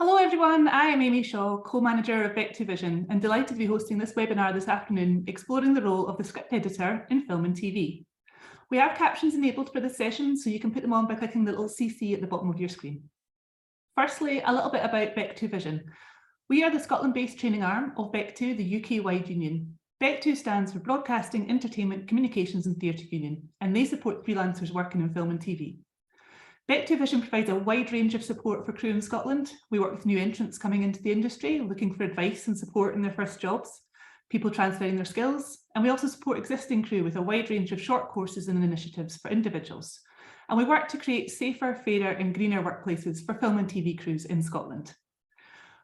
Hello everyone, I am Amy Shaw, co-manager of BECTU Vision, and delighted to be hosting this webinar this afternoon, exploring the role of the script editor in film and TV. We have captions enabled for this session, so you can put them on by clicking the little CC at the bottom of your screen. Firstly, a little bit about BECTU Vision. We are the Scotland-based training arm of BECTU, the UK-wide union. BECTU stands for Broadcasting, Entertainment, Communications and Theatre Union, and they support freelancers working in film and TV. BECTU Vision provides a wide range of support for crew in Scotland. We work with new entrants coming into the industry, looking for advice and support in their first jobs, people transferring their skills, and we also support existing crew with a wide range of short courses and initiatives for individuals. And we work to create safer, fairer and greener workplaces for film and TV crews in Scotland.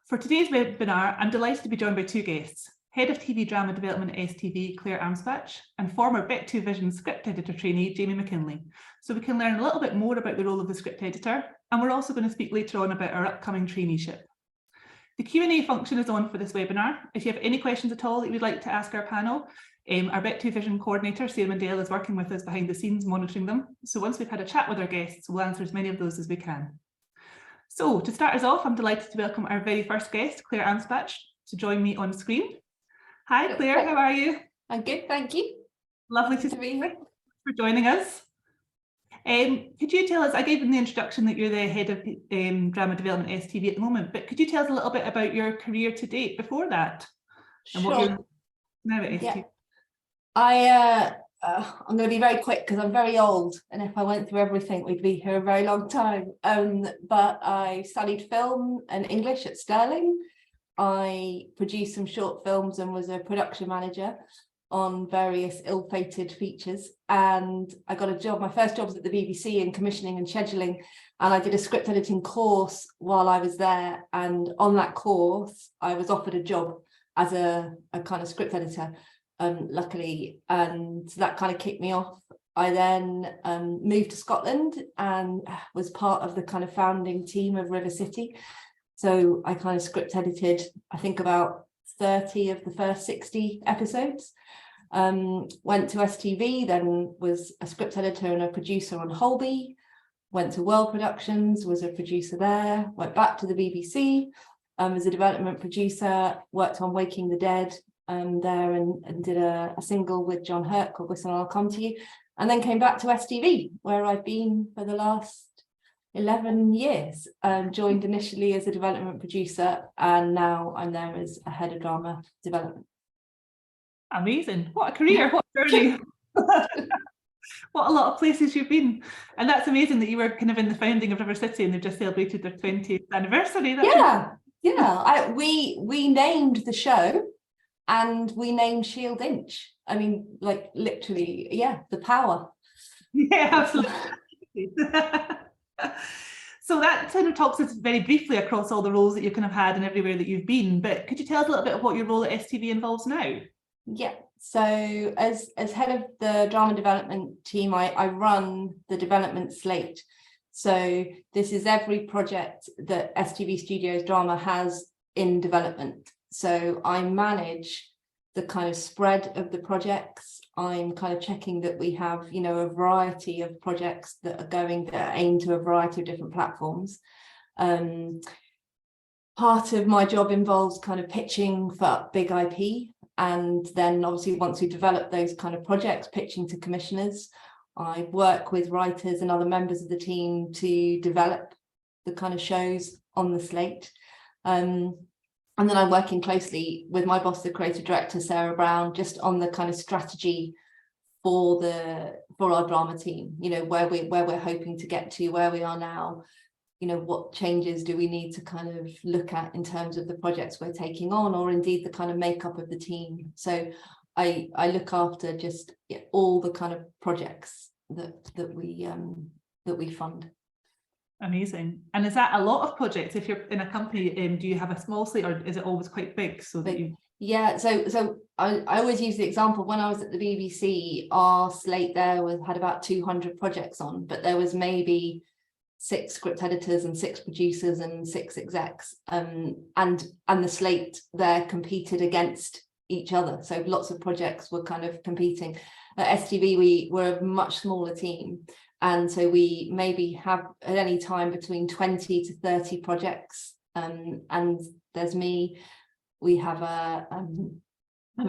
For today's webinar, I'm delighted to be joined by two guests, Head of TV Drama Development at STV, Claire Armspach, and former BECTU Vision script editor trainee, Jamie McKinley. So we can learn a little bit more about the role of the script editor, and we're also going to speak later on about our upcoming traineeship. The Q&A function is on for this webinar. If you have any questions at all that you would like to ask our panel, our BECTU Vision coordinator, Sarah Mandel, is working with us behind the scenes, monitoring them. So once we've had a chat with our guests, we'll answer as many of those as we can. So to start us off, I'm delighted to welcome our very first guest, Claire Armspach, to join me on screen. Hi Claire, how are you? I'm good, thank you. Lovely to be here. For joining us. Could you tell us, I gave in the introduction that you're the head of drama development at STV at the moment, but could you tell us a little bit about your career to date before that? And sure. What you're now at STV? Yeah. I'm going to be very quick because I'm very old, and if I went through everything, we'd be here a very long time. But I studied film and English at Stirling. I produced some short films and was a production manager on various ill-fated features, and I got a job. My first job was at the BBC in commissioning and scheduling, and I did a script editing course while I was there, and on that course I was offered a job as a kind of script editor, luckily, and that kind of kicked me off. I then moved to Scotland and was part of the kind of founding team of River City. So I kind of script edited, I think, about 30 of the first 60 episodes. Went to STV, then was a script editor and a producer on Holby. Went to World Productions, was a producer there. Went back to the BBC as a development producer. Worked on Waking the Dead there and did a single with John Hurt called Whistle and I'll Come to You. And then came back to STV, where I've been for the last 11 years. Joined initially as a development producer, and now I'm there as a head of drama development. Amazing. What a career, what a journey. What a lot of places you've been. And that's amazing that you were kind of in the founding of River City and they've just celebrated their 20th anniversary. We named the show and we named Shield Inch. I mean, like literally, yeah, the power. Yeah, absolutely. So that kind of talks us very briefly across all the roles that you kind of had and everywhere that you've been, but could you tell us a little bit of what your role at STV involves now? Yeah, so as head of the drama development team, I run the development slate. So this is every project that STV Studios Drama has in development. So I manage the kind of spread of the projects. I'm kind of checking that we have, you know, a variety of projects that are aimed to a variety of different platforms. Part of my job involves kind of pitching for big IP, and then obviously once we develop those kind of projects, pitching to commissioners. I work with writers and other members of the team to develop the kind of shows on the slate. And then I'm working closely with my boss, the creative director, Sarah Brown, just on the kind of strategy for our drama team, you know, where we're hoping to get to, where we are now, you know, what changes do we need to kind of look at in terms of the projects we're taking on, or indeed the kind of makeup of the team. So I look after just all the kind of projects that we fund. Amazing. And is that a lot of projects? If you're in a company, do you have a small slate or is it always quite big? So that you... Yeah, so I always use the example, when I was at the BBC, our slate there had about 200 projects on, but there was maybe 6 script editors and 6 producers and 6 execs, and the slate there competed against each other. So lots of projects were kind of competing. At STV, we were a much smaller team. And so we maybe have at any time between 20 to 30 projects and there's me. We have a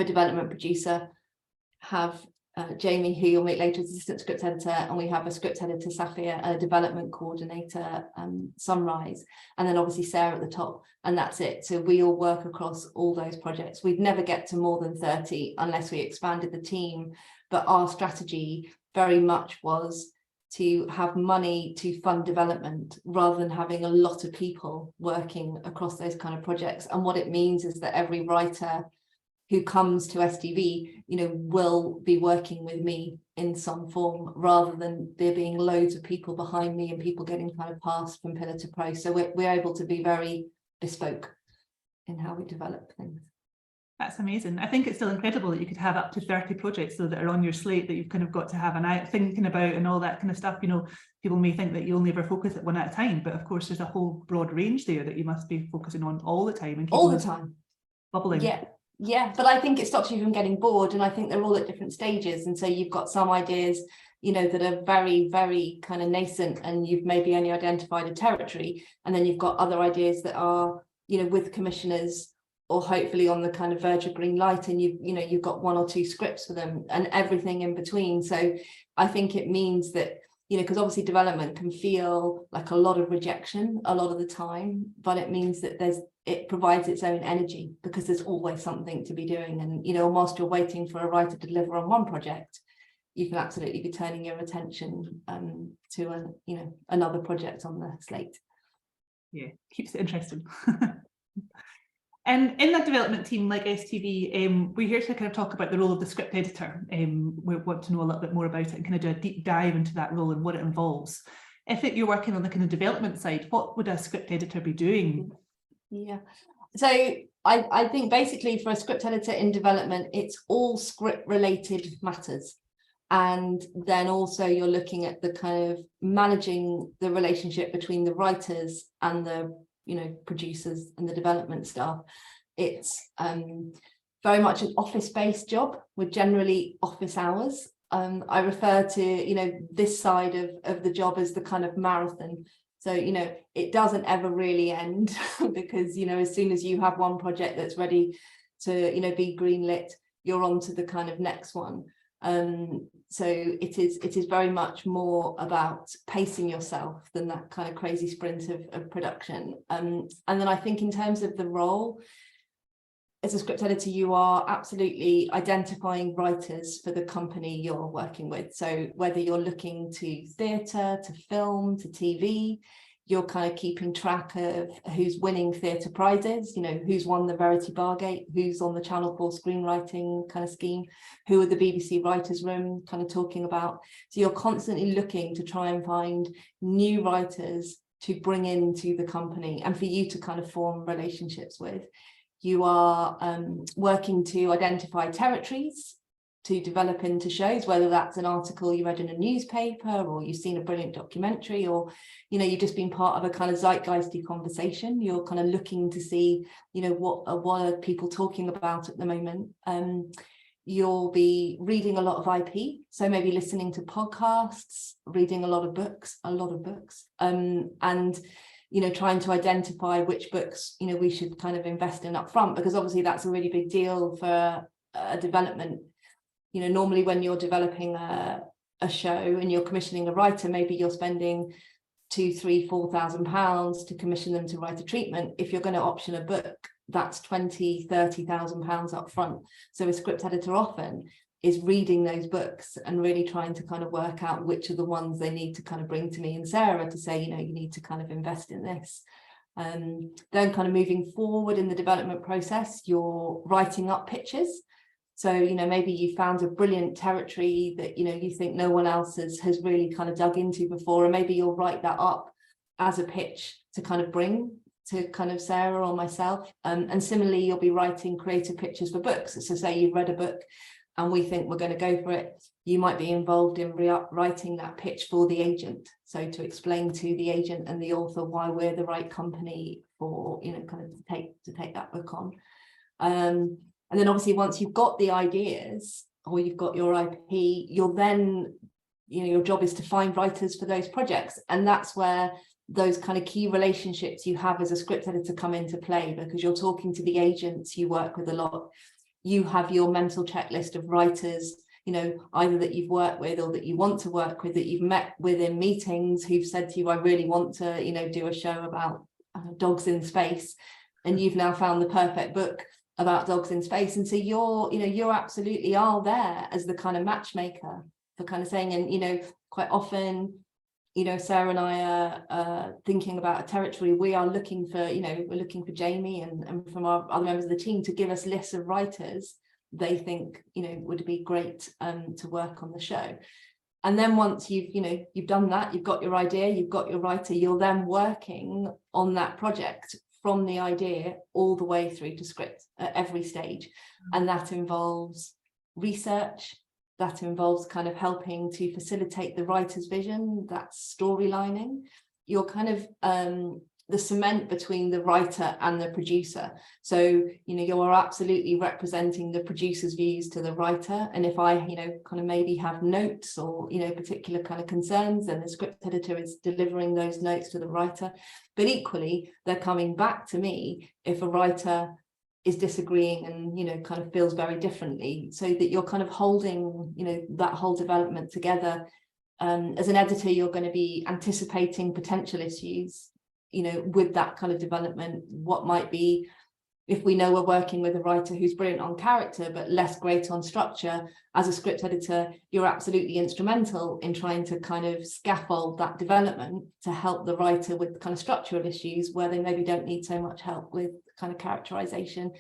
development producer, have Jamie, who you'll meet later, as assistant script editor, and we have a script editor, Safia, a development coordinator, Sunrise, and then obviously Sarah at the top, and that's it. So we all work across all those projects. We'd never get to more than 30 unless we expanded the team, but our strategy very much was to have money to fund development rather than having a lot of people working across those kind of projects. And what it means is that every writer who comes to STV, will be working with me in some form, rather than there being loads of people behind me and people getting kind of passed from pillar to post. So we're able to be very bespoke in how we develop things. That's amazing. I think it's still incredible that you could have up to 30 projects though that are on your slate that you've kind of got to have an eye thinking about and all that kind of stuff. People may think that you only ever focus at one at a time, but of course there's a whole broad range there that you must be focusing on all the time and all the time bubbling. Yeah, but I think it stops you from getting bored, and I think they're all at different stages. And so you've got some ideas, that are very, very kind of nascent, and you've maybe only identified a territory, and then you've got other ideas that are, with commissioners or hopefully on the kind of verge of green light, and you've got 1 or 2 scripts for them and everything in between. So I think it means that, because obviously development can feel like a lot of rejection a lot of the time, but it means that it provides its own energy because there's always something to be doing. And, whilst you're waiting for a writer to deliver on one project, you can absolutely be turning your attention to another project on the slate. Yeah, keeps it interesting. And in that development team like STV, we're here to kind of talk about the role of the script editor. We want to know a little bit more about it and kind of do a deep dive into that role and what it involves. If you're working on the kind of development side, what would a script editor be doing? Yeah, so I think basically for a script editor in development, it's all script related matters. And then also you're looking at the kind of managing the relationship between the writers and the producers and the development staff. It's very much an office-based job with generally office hours. I refer to this side of the job as the kind of marathon. So it doesn't ever really end because as soon as you have one project that's ready to be greenlit, you're on to the kind of next one. So it is very much more about pacing yourself than that kind of crazy sprint of production. And then I think in terms of the role, as a script editor, you are absolutely identifying writers for the company you're working with. So whether you're looking to theatre, to film, to TV, you're kind of keeping track of who's winning theatre prizes, who's won the Verity Bargate, who's on the Channel 4 screenwriting kind of scheme, who are the BBC Writers' Room kind of talking about. So you're constantly looking to try and find new writers to bring into the company and for you to kind of form relationships with. You are working to identify territories to develop into shows, whether that's an article you read in a newspaper or you've seen a brilliant documentary, or you've just been part of a kind of zeitgeisty conversation. You're kind of looking to see what are people talking about at the moment. You'll be reading a lot of IP, so maybe listening to podcasts, reading a lot of books, and trying to identify which books we should kind of invest in up front, because obviously that's a really big deal for a development. Normally when you're developing a show and you're commissioning a writer, maybe you're spending £2,000, £3,000, £4,000 to commission them to write a treatment. If you're going to option a book, that's £20,000, £30,000 up front. So a script editor often is reading those books and really trying to kind of work out which are the ones they need to kind of bring to me and Sarah to say, you need to kind of invest in this. Then kind of moving forward in the development process, you're writing up pitches. So, maybe you found a brilliant territory that, you think no one else has really kind of dug into before, and maybe you'll write that up as a pitch to kind of bring to kind of Sarah or myself. And similarly, you'll be writing creative pitches for books. So say you've read a book and we think we're going to go for it, you might be involved in writing that pitch for the agent. So to explain to the agent and the author why we're the right company for, kind of to take that book on. And then obviously once you've got the ideas or you've got your IP, you'll then, your job is to find writers for those projects. And that's where those kind of key relationships you have as a script editor come into play, because you're talking to the agents you work with a lot. You have your mental checklist of writers, you know, either that you've worked with or that you want to work with, that you've met with in meetings, who've said to you, I really want to, you know, do a show about dogs in space, and you've now found the perfect book about dogs in space. And so you're, you know, you absolutely are there as the kind of matchmaker for kind of saying, and, you know, quite often, you know, Sarah and I are thinking about a territory. We are looking for, you know, we're looking for Jamie and from our other members of the team to give us lists of writers they think, you know, would be great to work on the show. And then once you've, you know, you've done that, you've got your idea, you've got your writer, you're then working on that project from the idea all the way through to script at every stage. And that involves research. That involves kind of helping to facilitate the writer's vision, that's storylining. You're kind of the cement between the writer and the producer. So, you know, you are absolutely representing the producer's views to the writer. And if I, you know, kind of maybe have notes or, you know, particular kind of concerns, then the script editor is delivering those notes to the writer. But equally, they're coming back to me if a writer is disagreeing and, you know, kind of feels very differently, so that you're kind of holding, you know, that whole development together. As an editor, you're going to be anticipating potential issues, you know, with that kind of development. What might be, if we know we're working with a writer who's brilliant on character but less great on structure, as a script editor, you're absolutely instrumental in trying to kind of scaffold that development to help the writer with kind of structural issues where they maybe don't need so much help with kind of characterization.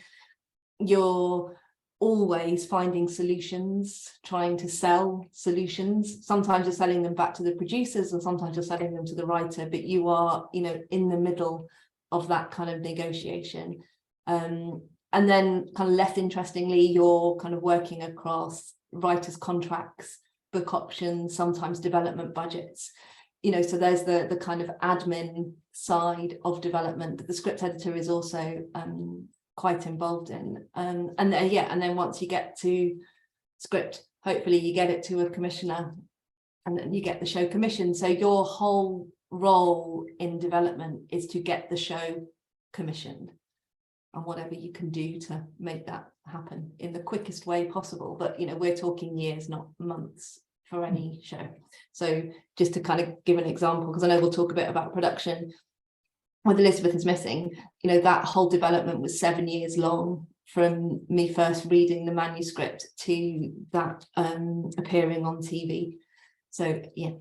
You're always finding solutions, trying to sell solutions. Sometimes you're selling them back to the producers and sometimes you're selling them to the writer, but you are, you know, in the middle of that kind of negotiation. And then kind of less interestingly, you're kind of working across writers' contracts, book options, sometimes development budgets. You know, so there's the kind of admin side of development that the script editor is also quite involved in. And then once you get to script, hopefully you get it to a commissioner and then you get the show commissioned. So your whole role in development is to get the show commissioned, and whatever you can do to make that happen in the quickest way possible. But, you know, we're talking years, not months for any show. So just to kind of give an example, because I know we'll talk a bit about production with Elizabeth is Missing, you know, that whole development was 7 years long, from me first reading the manuscript to that appearing on TV. So yeah,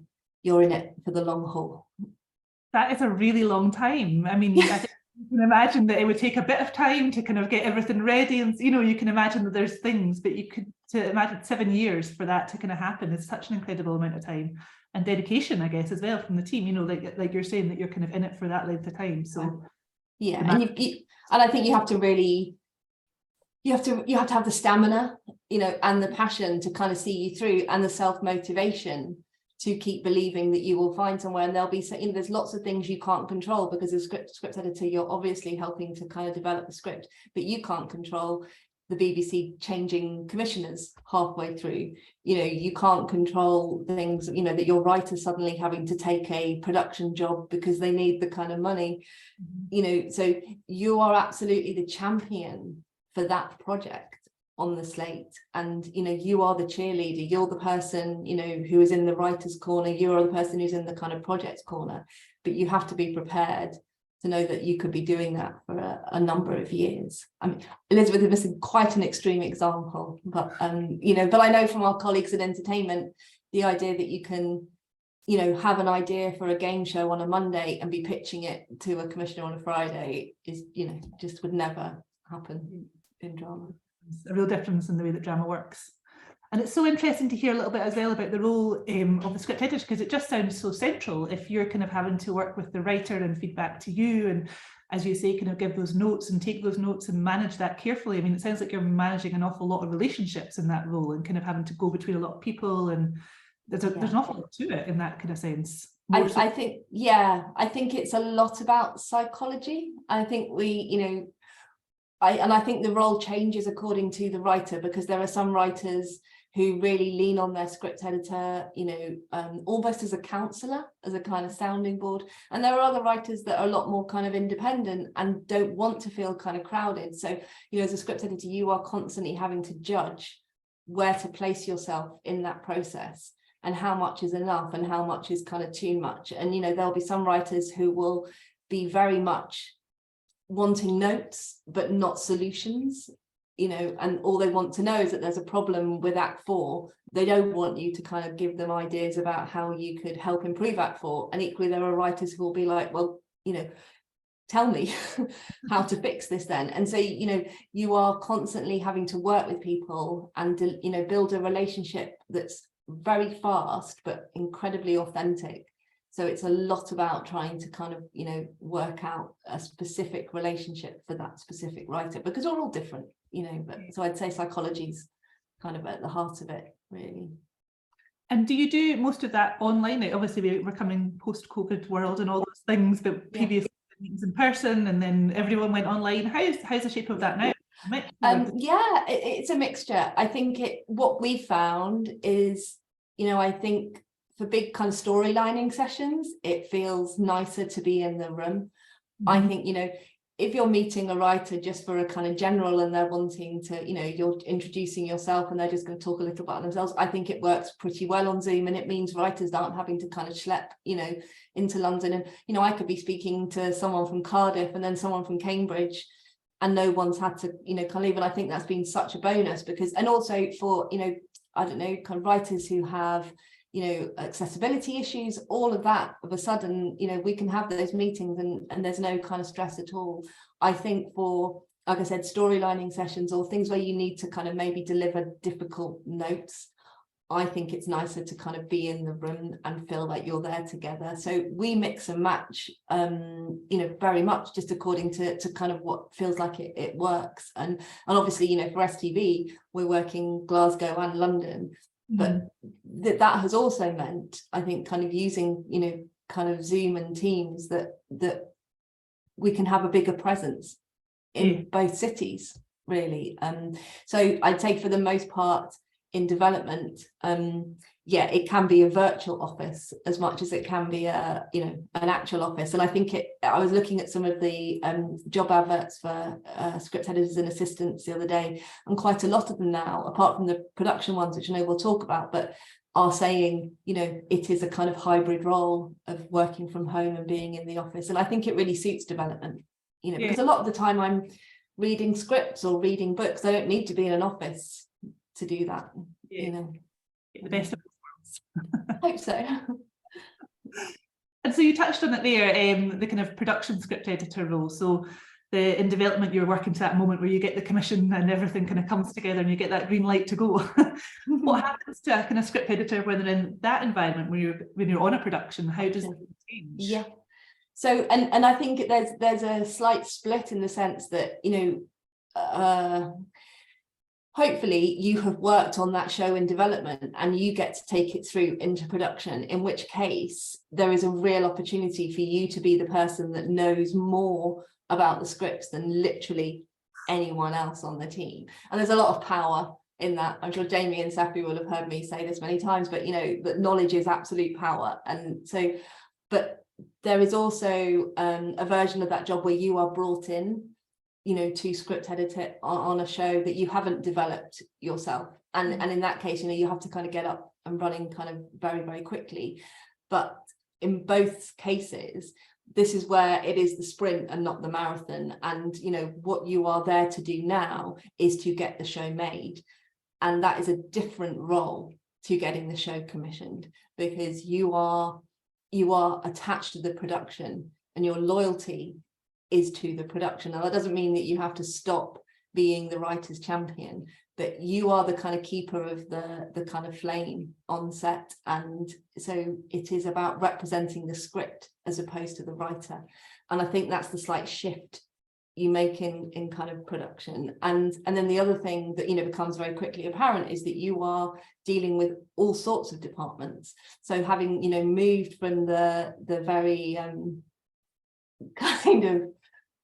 you're in it for the long haul. That is a really long time. I mean, I think you can imagine that it would take a bit of time to kind of get everything ready, and, you know, you can imagine that there's things, but you could, to imagine 7 years for that to kind of happen is such an incredible amount of time and dedication, I guess, as well from the team, you know, like you're saying that you're kind of in it for that length of time. So yeah, and I think you have to really, you have to have the stamina, you know, and the passion to kind of see you through, and the self-motivation to keep believing that you will find somewhere. And there'll be, you know, there's lots of things you can't control, because as script editor, you're obviously helping to kind of develop the script, but you can't control the BBC changing commissioners halfway through. You know, you can't control things, you know, that your writer suddenly having to take a production job because they need the kind of money, you know. So you are absolutely the champion for that project on the slate, and, you know, you are the cheerleader, you're the person, you know, who is in the writer's corner, you're the person who's in the kind of project corner, but you have to be prepared to know that you could be doing that for a number of years. I mean, Elizabeth is missing quite an extreme example, but you know, but I know from our colleagues in entertainment, the idea that you can, you know, have an idea for a game show on a Monday and be pitching it to a commissioner on a Friday is, you know, just would never happen in drama. It's a real difference in the way that drama works. And it's so interesting to hear a little bit as well about the role of the script editor, because it just sounds so central if you're kind of having to work with the writer and feedback to you, and, as you say, kind of give those notes and take those notes and manage that carefully. I mean, it sounds like you're managing an awful lot of relationships in that role, and kind of having to go between a lot of people, and there's an awful lot to it in that kind of sense. I think it's a lot about psychology. I think we, you know, I think the role changes according to the writer, because there are some writers who really lean on their script editor, almost as a counselor, as a kind of sounding board. And there are other writers that are a lot more kind of independent and don't want to feel kind of crowded. So, as a script editor, you are constantly having to judge where to place yourself in that process and how much is enough and how much is kind of too much. And, there'll be some writers who will be very much wanting notes, but not solutions. And all they want to know is that there's a problem with Act 4. They don't want you to kind of give them ideas about how you could help improve Act 4. And equally, there are writers who will be like, well, tell me how to fix this then. And so, you are constantly having to work with people and, build a relationship that's very fast, but incredibly authentic. So it's a lot about trying to kind of, work out a specific relationship for that specific writer, because we're all different, but so I'd say psychology's kind of at the heart of it, really. And do you do most of that online? Like, obviously, we're coming post-COVID world and all those things, but previously meetings in person and then everyone went online. How's the shape of that now? It's a mixture. I think what we found is, I think for big kind of storylining sessions, it feels nicer to be in the room. Mm-hmm. I think, if you're meeting a writer just for a kind of general and they're wanting to, you're introducing yourself and they're just going to talk a little about themselves, I think it works pretty well on Zoom, and it means writers aren't having to kind of schlep, into London. And, I could be speaking to someone from Cardiff and then someone from Cambridge, and no one's had to, kind of leave. And I think that's been such a bonus because, and also for, I don't know, kind of writers who have, accessibility issues, all of that, of a sudden, we can have those meetings and there's no kind of stress at all. I think for, like I said, storylining sessions or things where you need to kind of maybe deliver difficult notes, I think it's nicer to kind of be in the room and feel like you're there together. So we mix and match, very much just according to kind of what feels like it works. And obviously, for STV, we're working Glasgow and London. But that has also meant, I think, kind of using, kind of Zoom and Teams that we can have a bigger presence in both cities, really. So I'd say for the most part in development, it can be a virtual office as much as it can be an actual office. And I think I was looking at some of the job adverts for script editors and assistants the other day, and quite a lot of them now, apart from the production ones, which I know we'll talk about, but are saying, it is a kind of hybrid role of working from home and being in the office. And I think it really suits development, because a lot of the time I'm reading scripts or reading books. I don't need to be in an office to do that, The best of both worlds. I hope so. And so you touched on it there, the kind of production script editor role. So in development, you're working to that moment where you get the commission and everything kind of comes together and you get that green light to go. What happens to a kind of script editor when they're in that environment, when you're on a production? How does it change? Yeah. So and I think there's a slight split in the sense that, hopefully you have worked on that show in development and you get to take it through into production, in which case there is a real opportunity for you to be the person that knows more about the scripts than literally anyone else on the team. And there's a lot of power in that. I'm sure Jamie and Safi will have heard me say this many times, but that knowledge is absolute power. And so, but there is also a version of that job where you are brought in, to script edit it on a show that you haven't developed yourself. And in that case, you have to kind of get up and running kind of very, very quickly. But in both cases, this is where it is the sprint and not the marathon. And, what you are there to do now is to get the show made. And that is a different role to getting the show commissioned, because you are attached to the production and your loyalty is to the production. Now, that doesn't mean that you have to stop being the writer's champion, but you are the kind of keeper of the kind of flame on set. And so it is about representing the script as opposed to the writer. And I think that's the slight shift you make in kind of production. And then the other thing that, becomes very quickly apparent is that you are dealing with all sorts of departments. So having, moved from the very kind of,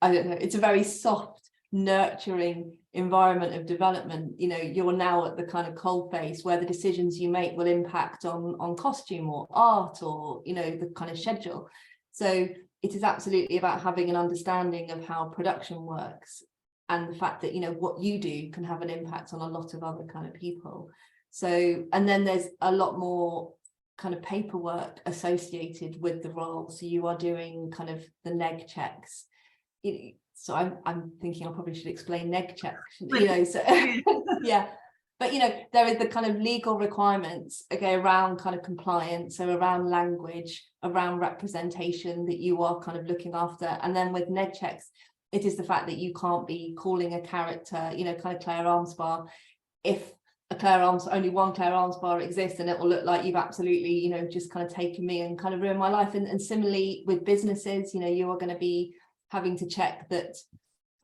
I don't know, it's a very soft, nurturing environment of development, you know, you're now at the kind of coalface where the decisions you make will impact on costume or art or, you know, the kind of schedule. So it is absolutely about having an understanding of how production works, and the fact that, you know, what you do can have an impact on a lot of other kind of people. So, and then there's a lot more kind of paperwork associated with the role. So you are doing kind of the neg checks. So I'm thinking I probably should explain neg checks, you know, so yeah. But, you know, there is the kind of legal requirements, okay, around kind of compliance, so around language, around representation that you are kind of looking after. And then with neg checks, it is the fact that you can't be calling a character, you know, kind of Claire Armspach, if only one Claire Armspach exists, and it will look like you've absolutely, you know, just kind of taken me and kind of ruined my life. And similarly with businesses, you know, you are going to be having to check that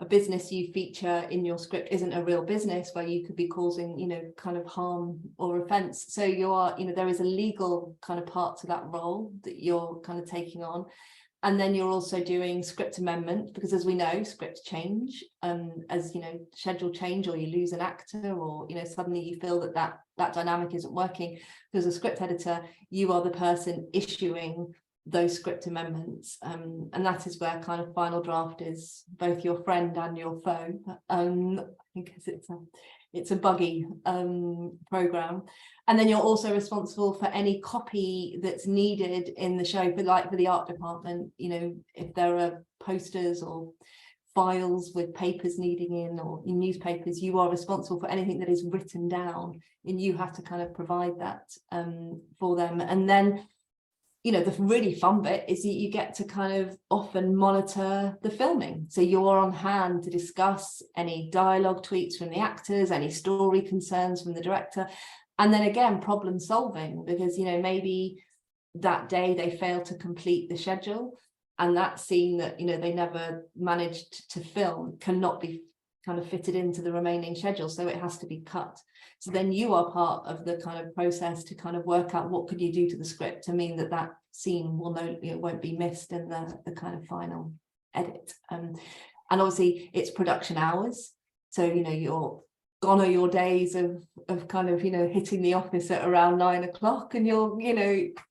a business you feature in your script isn't a real business where you could be causing, you know, kind of harm or offense. So you are, you know, there is a legal kind of part to that role that you're kind of taking on. And then you're also doing script amendment, because as we know, scripts change, as, you know, schedule change, or you lose an actor, or, you know, suddenly you feel that dynamic isn't working. Because as a script editor, you are the person issuing those script amendments, and that is where kind of final draft is both your friend and your foe. I think it's a buggy program. And then you're also responsible for any copy that's needed in the show, for the art department, you know, if there are posters or files with papers needing in, or in newspapers, you are responsible for anything that is written down, and you have to kind of provide that for them. And then, you know, the really fun bit is that you get to kind of often monitor the filming. So you're on hand to discuss any dialogue tweaks from the actors, any story concerns from the director. And then again, problem solving, because, you know, maybe that day they failed to complete the schedule, and that scene that, you know, they never managed to film cannot be kind of fitted into the remaining schedule, so it has to be cut. So then you are part of the kind of process to kind of work out what could you do to the script to mean that that scene will won't be missed in the kind of final edit. And obviously it's production hours, so, you know, you're gone are your days of kind of, you know, hitting the office at around 9 o'clock, and you're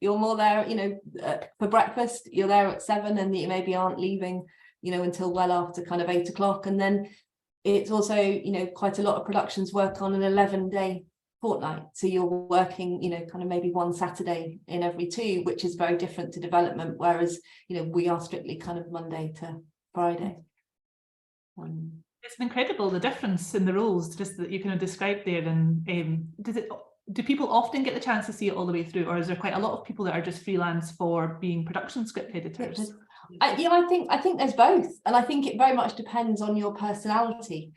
more there, you know, for breakfast, you're there at 7, and you maybe aren't leaving, you know, until well after kind of 8 o'clock. And then it's also, you know, quite a lot of productions work on an 11-day fortnight, so you're working, you know, kind of maybe one Saturday in every 2, which is very different to development, whereas, you know, we are strictly kind of Monday to Friday. It's incredible, the difference in the roles just that you kind of described there. And do people often get the chance to see it all the way through, or is there quite a lot of people that are just freelance for being production script editors? I think there's both, and I think it very much depends on your personality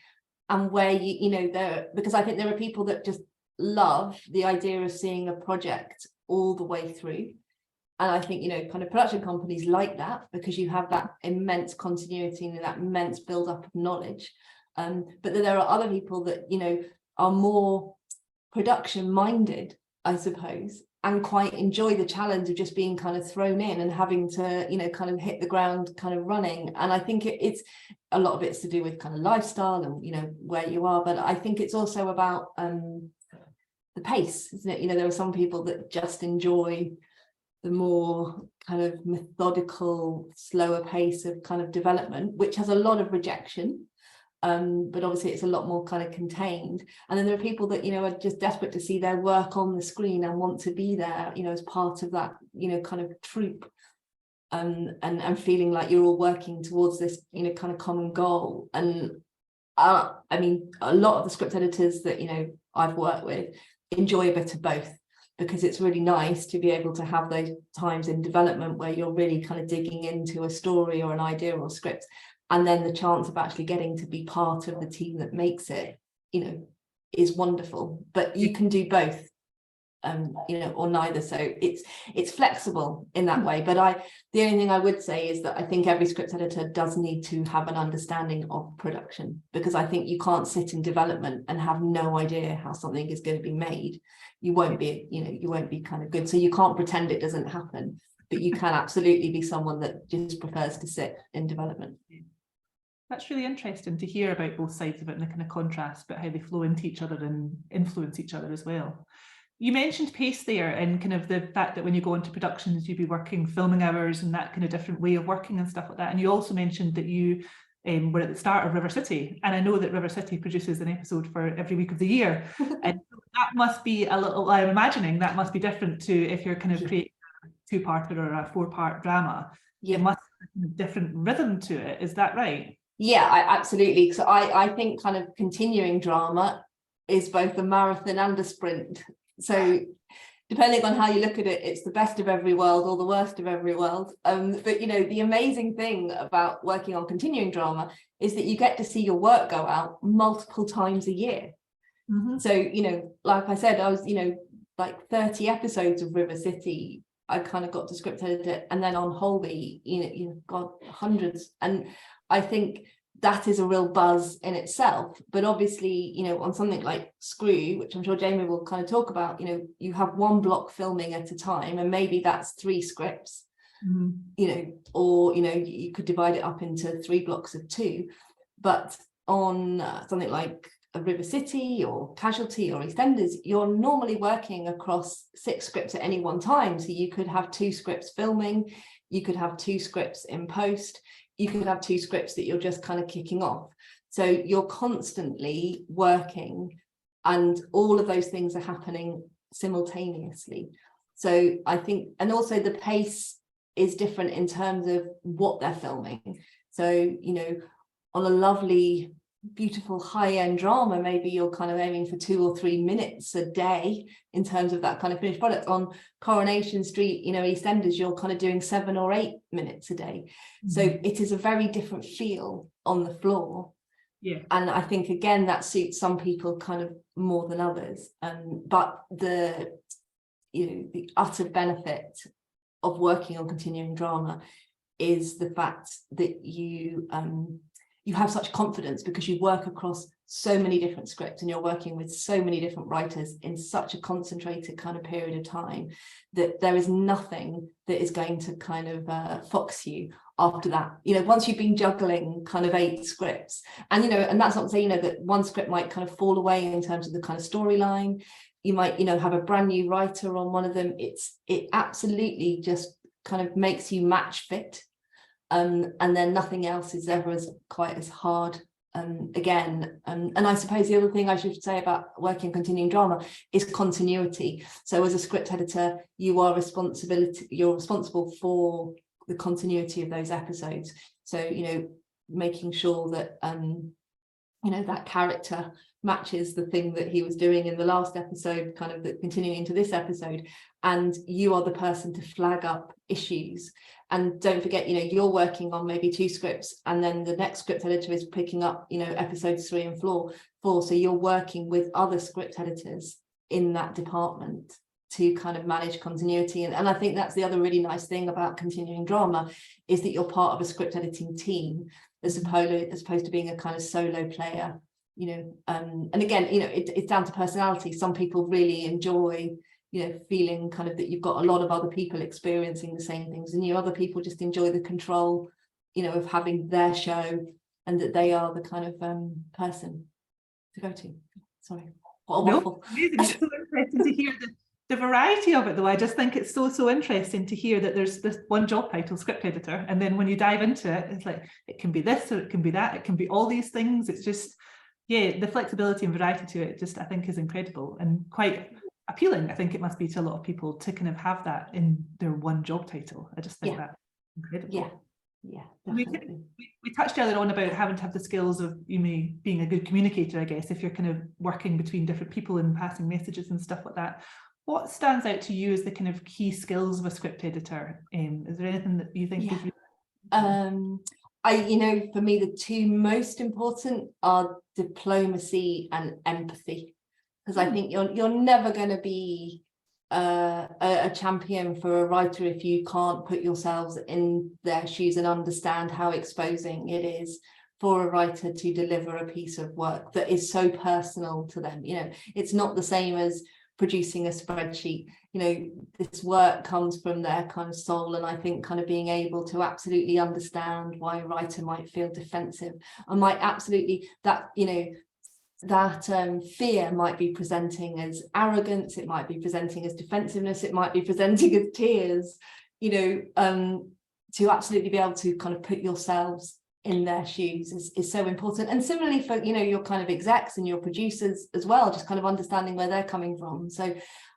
and where you know, because I think there are people that just love the idea of seeing a project all the way through. And I think, you know, kind of production companies like that, because you have that immense continuity and that immense build-up of knowledge. But then there are other people that, you know, are more production-minded, I suppose, and quite enjoy the challenge of just being kind of thrown in and having to, you know, kind of hit the ground kind of running. And I think it's a lot of it's to do with kind of lifestyle and, you know, where you are. But I think it's also about the pace, isn't it? You know, there are some people that just enjoy the more kind of methodical, slower pace of kind of development, which has a lot of rejection, but obviously it's a lot more kind of contained. And then there are people that, you know, are just desperate to see their work on the screen and want to be there, you know, as part of that, you know, kind of troupe, and feeling like you're all working towards this, you know, kind of common goal. And I mean, a lot of the script editors that, you know, I've worked with enjoy a bit of both, because it's really nice to be able to have those times in development where you're really kind of digging into a story or an idea or script, and then the chance of actually getting to be part of the team that makes it, you know, is wonderful. But you can do both, you know, or neither. So it's flexible in that way. But the only thing I would say is that I think every script editor does need to have an understanding of production, because I think you can't sit in development and have no idea how something is going to be made. You won't be, you know, you won't be kind of good. So you can't pretend it doesn't happen, but you can absolutely be someone that just prefers to sit in development. That's really interesting to hear about both sides of it and the kind of contrast, but how they flow into each other and influence each other as well. You mentioned pace there, and kind of the fact that when you go into productions, you'd be working filming hours and that kind of different way of working and stuff like that. And you also mentioned that you were at the start of River City, and I know that River City produces an episode for every week of the year. And that must be a little, I'm imagining that must be different to if you're kind of creating a two-parter or a four-part drama. It must have a different rhythm to it. Is that right? Yeah, absolutely. So I think kind of continuing drama is both a marathon and a sprint. So depending on how you look at it, it's the best of every world or the worst of every world. But, you know, the amazing thing about working on continuing drama is that you get to see your work go out multiple times a year. Mm-hmm. So, you know, like I said, I was, you know, like 30 episodes of River City. I kind of got to script edit it, and then on Holby, you've got hundreds. And I think that is a real buzz in itself. But obviously, you know, on something like Screw, which I'm sure Jamie will kind of talk about, you know, you have one block filming at a time, and maybe that's 3 scripts, you know, or, you know, you could divide it up into 3 blocks of 2. But on something like a River City or Casualty or EastEnders, you're normally working across 6 scripts at any one time. So you could have 2 scripts filming, you could have 2 scripts in post, you could have 2 scripts that you're just kind of kicking off. So you're constantly working, and all of those things are happening simultaneously. So I think, and also the pace is different in terms of what they're filming. So, you know, on a lovely, beautiful high-end drama, maybe you're kind of aiming for 2 or 3 minutes a day in terms of that kind of finished product. On Coronation Street, you know, EastEnders, you're kind of doing 7 or 8 minutes a day. So it is a very different feel on the floor. Yeah. And I think, again, that suits some people kind of more than others. But the, you know, the utter benefit of working on continuing drama is the fact that you have such confidence, because you work across so many different scripts and you're working with so many different writers in such a concentrated kind of period of time, that there is nothing that is going to kind of fox you after that. You know, once you've been juggling kind of 8 scripts, and, you know, and that's not to say, you know, that one script might kind of fall away in terms of the kind of storyline. You might, you know, have a brand new writer on one of them. It absolutely just kind of makes you match fit. And then nothing else is ever quite as hard again. And I suppose the other thing I should say about working continuing drama is continuity. So as a script editor, you're responsible for the continuity of those episodes. So, you know, making sure that you know, that character matches the thing that he was doing in the last episode, kind of continuing into this episode, and you are the person to flag up issues. And don't forget, you know, you're working on maybe 2 scripts, and then the next script editor is picking up, you know, episodes 3 and 4. So you're working with other script editors in that department to kind of manage continuity. And I think that's the other really nice thing about continuing drama, is that you're part of a script editing team as opposed to being a kind of solo player, you know. And again, you know, it's down to personality. Some people really enjoy, you know, feeling kind of that you've got a lot of other people experiencing the same things, and other people just enjoy the control, you know, of having their show, and that they are the kind of person to go to. Sorry, what a waffle. It's so interesting to hear the variety of it, though. I just think it's so interesting to hear that there's this one job title, script editor, and then when you dive into it, it's like, it can be this or it can be that, it can be all these things. It's just, yeah, the flexibility and variety to it just, I think, is incredible and quite appealing. I think it must be to a lot of people to kind of have that in their one job title. I just think that's incredible. Yeah, definitely. We touched earlier on about having to have the skills of being a good communicator, I guess, if you're kind of working between different people and passing messages and stuff like that. What stands out to you as the kind of key skills of a script editor? Is there anything that you think? You know, for me, the 2 most important are diplomacy and empathy, because I think you're never going to be a champion for a writer if you can't put yourselves in their shoes and understand how exposing it is for a writer to deliver a piece of work that is so personal to them. You know, it's not the same as producing a spreadsheet. You know, this work comes from their kind of soul, and I think kind of being able to absolutely understand why a writer might feel defensive, and might absolutely, that, you know, that fear might be presenting as arrogance, it might be presenting as defensiveness, it might be presenting as tears, you know, to absolutely be able to kind of put yourselves in their shoes is so important. And similarly for, you know, your kind of execs and your producers as well, just kind of understanding where they're coming from. So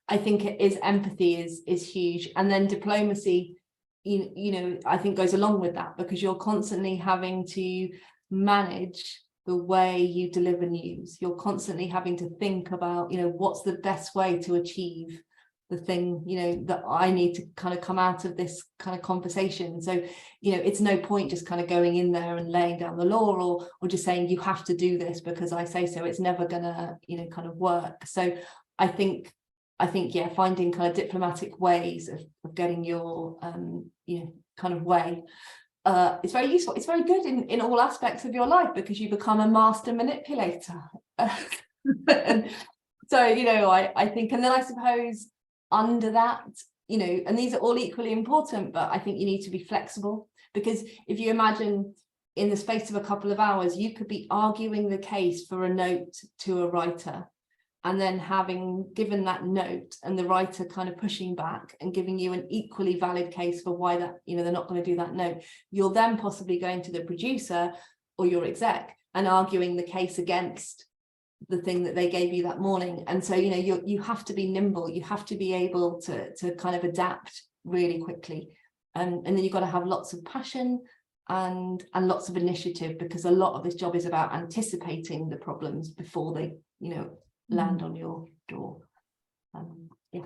I think it is, empathy is huge. And then diplomacy, you know, I think goes along with that, because you're constantly having to manage the way you deliver news. You're constantly having to think about, you know, what's the best way to achieve the thing, you know, that I need to kind of come out of this kind of conversation. So, you know, it's no point just kind of going in there and laying down the law, or just saying you have to do this because I say so. It's never gonna, you know, kind of work. So I think, yeah, finding kind of diplomatic ways of getting your, you know, kind of way, it's very useful. It's very good in all aspects of your life, because you become a master manipulator. And so, you know, I think, and then I suppose under that, you know, and these are all equally important, but I think you need to be flexible, because if you imagine in the space of a couple of hours, you could be arguing the case for a note to a writer, and then having given that note and the writer kind of pushing back and giving you an equally valid case for why that, you know, they're not going to do that note. You're then possibly going to the producer or your exec and arguing the case against the thing that they gave you that morning. And so, you know, you have to be nimble. You have to be able to kind of adapt really quickly. And then you've got to have lots of passion and lots of initiative, because a lot of this job is about anticipating the problems before they, you know, land on your door. Yeah.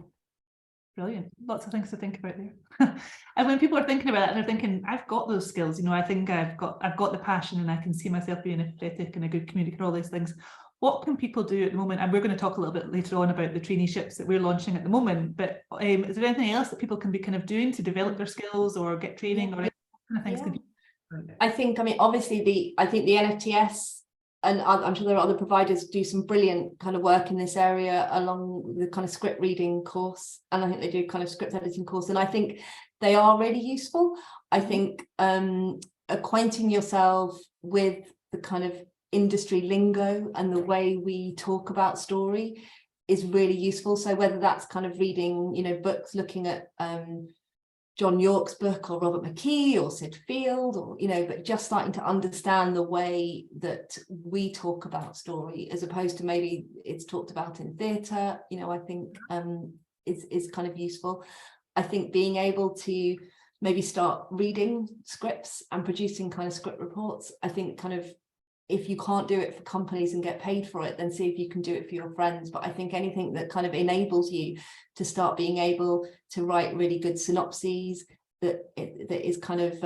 Brilliant. Lots of things to think about there. And when people are thinking about it, they're thinking, I've got those skills, you know, I think I've got the passion, and I can see myself being empathetic and a good communicator, all these things. What can people do at the moment? And we're going to talk a little bit later on about the traineeships that we're launching at the moment, but is there anything else that people can be kind of doing to develop their skills or get training, or any kind of things? Yeah. I think, I mean, obviously I think the NFTS, and I'm sure there are other providers, do some brilliant kind of work in this area along the kind of script reading course. And I think they do kind of script editing course. And I think they are really useful. I think acquainting yourself with the kind of industry lingo and the way we talk about story is really useful. So whether that's kind of reading, you know, books, looking at John Yorke's book, or Robert McKee, or Sid Field, or, you know, but just starting to understand the way that we talk about story, as opposed to maybe it's talked about in theatre, you know, I think is kind of useful. I think being able to maybe start reading scripts and producing kind of script reports, I think kind of, if you can't do it for companies and get paid for it, then see if you can do it for your friends. But I think anything that kind of enables you to start being able to write really good synopses, that is kind of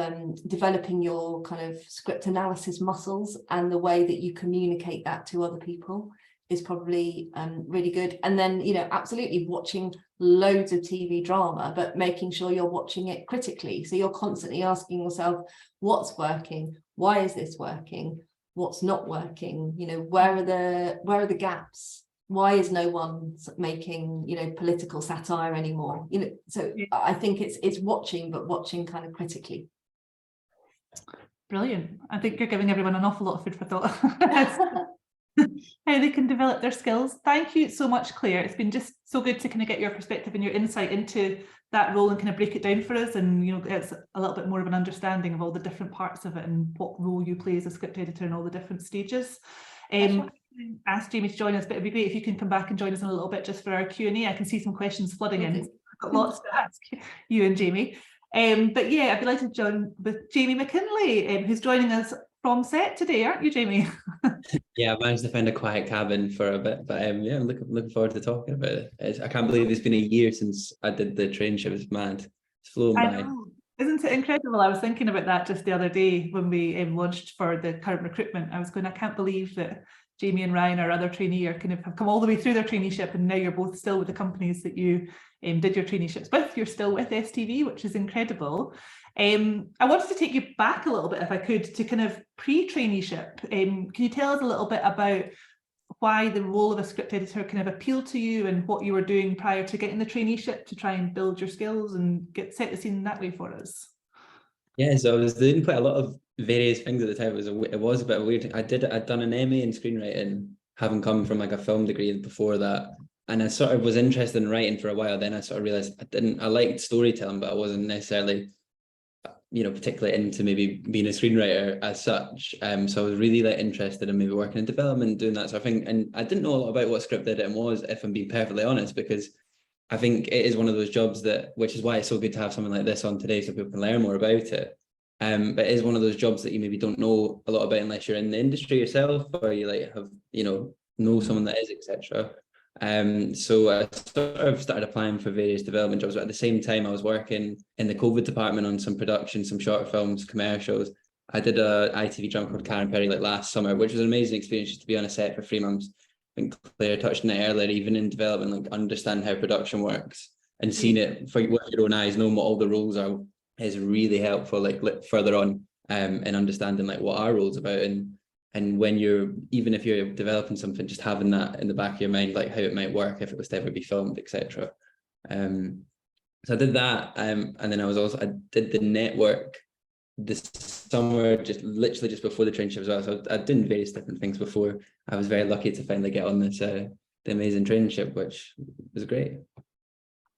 developing your kind of script analysis muscles, and the way that you communicate that to other people is probably really good. And then, you know, absolutely watching loads of TV drama, but making sure you're watching it critically. So you're constantly asking yourself, what's working? Why is this working? What's not working? You know, where are the gaps? Why is no one making, you know, political satire anymore? You know, so I think it's watching, but watching kind of critically. Brilliant. I think you're giving everyone an awful lot of food for thought. How they can develop their skills. Thank you so much, Claire. It's been just so good to kind of get your perspective and your insight into that role and kind of break it down for us, and, you know, it's a little bit more of an understanding of all the different parts of it and what role you play as a script editor in all the different stages. Ask Jamie to join us, but it'd be great if you can come back and join us in a little bit just for our Q&A. I can see some questions flooding in. I've got lots to ask you and Jamie. But yeah, I'd be delighted to join with Jamie McKinley, who's joining us from set today, aren't you, Jamie? Yeah, I managed to find a quiet cabin for a bit, but yeah, I'm looking forward to talking about it. I can't believe it's been a year since I did the traineeship. It's mad. It's flown by. Know. Isn't it incredible? I was thinking about that just the other day when we launched for the current recruitment. I was going, I can't believe that Jamie and Ryan, our other trainee, are kind of have come all the way through their traineeship, and now you're both still with the companies that you did your traineeships with. You're still with STV, which is incredible. I wanted to take you back a little bit, if I could, to kind of pre-traineeship. Can you tell us a little bit about why the role of a script editor kind of appealed to you and what you were doing prior to getting the traineeship to try and build your skills and set the scene that way for us. Yeah, so I was doing quite a lot of various things at the time. It was a bit weird. I'd done an MA in screenwriting, having come from like a film degree before that. And I sort of was interested in writing for a while. Then I sort of realized I liked storytelling, but I wasn't necessarily, particularly into maybe being a screenwriter as such. So I was really like interested in maybe working in development, doing that sort of thing. And I didn't know a lot about what script editing was, if I'm being perfectly honest, because I think it is one of those jobs which is why it's so good to have something like this on today so people can learn more about it. But it is one of those jobs that you maybe don't know a lot about unless you're in the industry yourself, or you like have, know someone that is, etc. So I sort of started applying for various development jobs, but at the same time I was working in the COVID department on some production, some short films, commercials. I did a ITV drama called Karen Perry like last summer, which was an amazing experience just to be on a set for 3 months. I think Claire touched on it earlier, even in development, like understanding how production works and seeing it with your own eyes, knowing what all the roles are, is really helpful, like further on, and understanding like what our role's about. And when even if you're developing something, just having that in the back of your mind, like how it might work if it was to ever be filmed, etc. So I did that, and then I did the network this summer, literally just before the traineeship as well. So I've done various different things before. I was very lucky to finally get on this the amazing traineeship, which was great.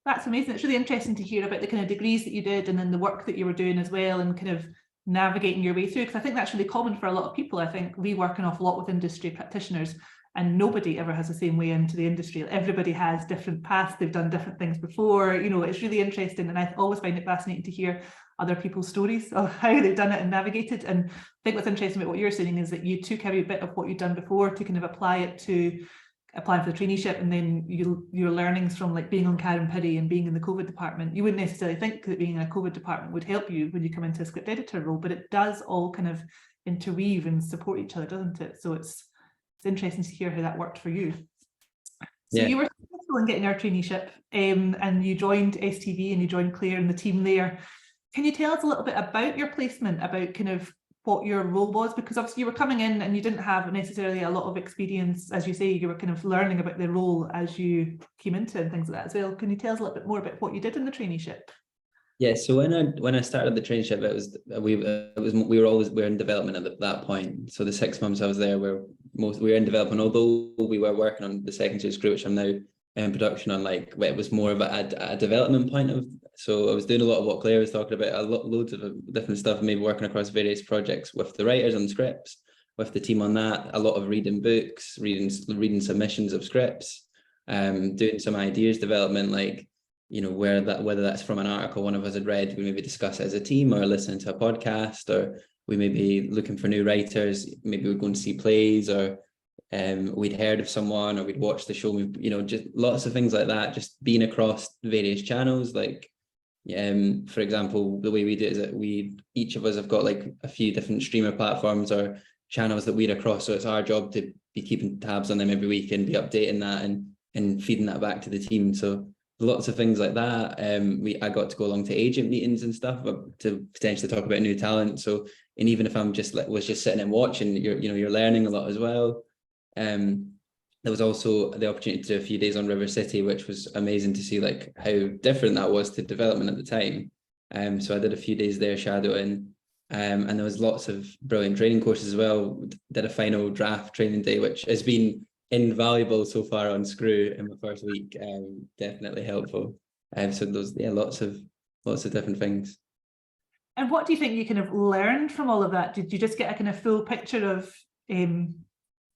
That's amazing. It's really interesting to hear about the kind of degrees that you did and then the work that you were doing as well, and kind of navigating your way through, because I think that's really common for a lot of people. I think we work an awful lot with industry practitioners and nobody ever has the same way into the industry. Everybody has different paths, they've done different things before, it's really interesting, and I always find it fascinating to hear other people's stories of how they've done it and navigated. And I think what's interesting about what you're saying is that you took every bit of what you've done before to kind of apply it to applying for the traineeship, and then your learnings from like being on Karen Perry and being in the COVID department. You wouldn't necessarily think that being in a COVID department would help you when you come into a script editor role, but it does all kind of interweave and support each other, doesn't it? So it's interesting to hear how that worked for you. So you were successful in getting our traineeship, and you joined STV and you joined Claire and the team there. Can you tell us a little bit about your placement, about kind of what your role was? Because obviously you were coming in and you didn't have necessarily a lot of experience, as you say, you were kind of learning about the role as you came into it and things like that as well. Can you tell us a little bit more about what you did in the traineeship? Yeah, so when I started the traineeship, we were in development at that point. So the 6 months I was there, we were in development, although we were working on the second series script, which I'm now in production on. Like, it was more of a development point of. So I was doing a lot of what Claire was talking about, loads of different stuff, maybe working across various projects with the writers on scripts, with the team on that. A lot of reading books, reading submissions of scripts, doing some ideas development, like, whether that's from an article one of us had read, we maybe discuss it as a team, or listening to a podcast, or we may be looking for new writers, maybe we'd go and see plays, or we'd heard of someone, or we'd watched the show, just lots of things like that, just being across various channels. Like, for example, the way we do it is that each of us have got like a few different streamer platforms or channels that we're across, so it's our job to be keeping tabs on them every week and be updating that and feeding that back to the team. So lots of things like that. I got to go along to agent meetings and stuff to potentially talk about new talent. So, and even if I'm just sitting and watching, you're learning a lot as well. There was also the opportunity to do a few days on River City, which was amazing to see like how different that was to development at the time. So I did a few days there shadowing, and there was lots of brilliant training courses as well. Did a final draft training day, which has been invaluable so far on Screw in my first week. Definitely helpful. So those, lots of different things. And what do you think you kind of learned from all of that? Did you just get a kind of full picture of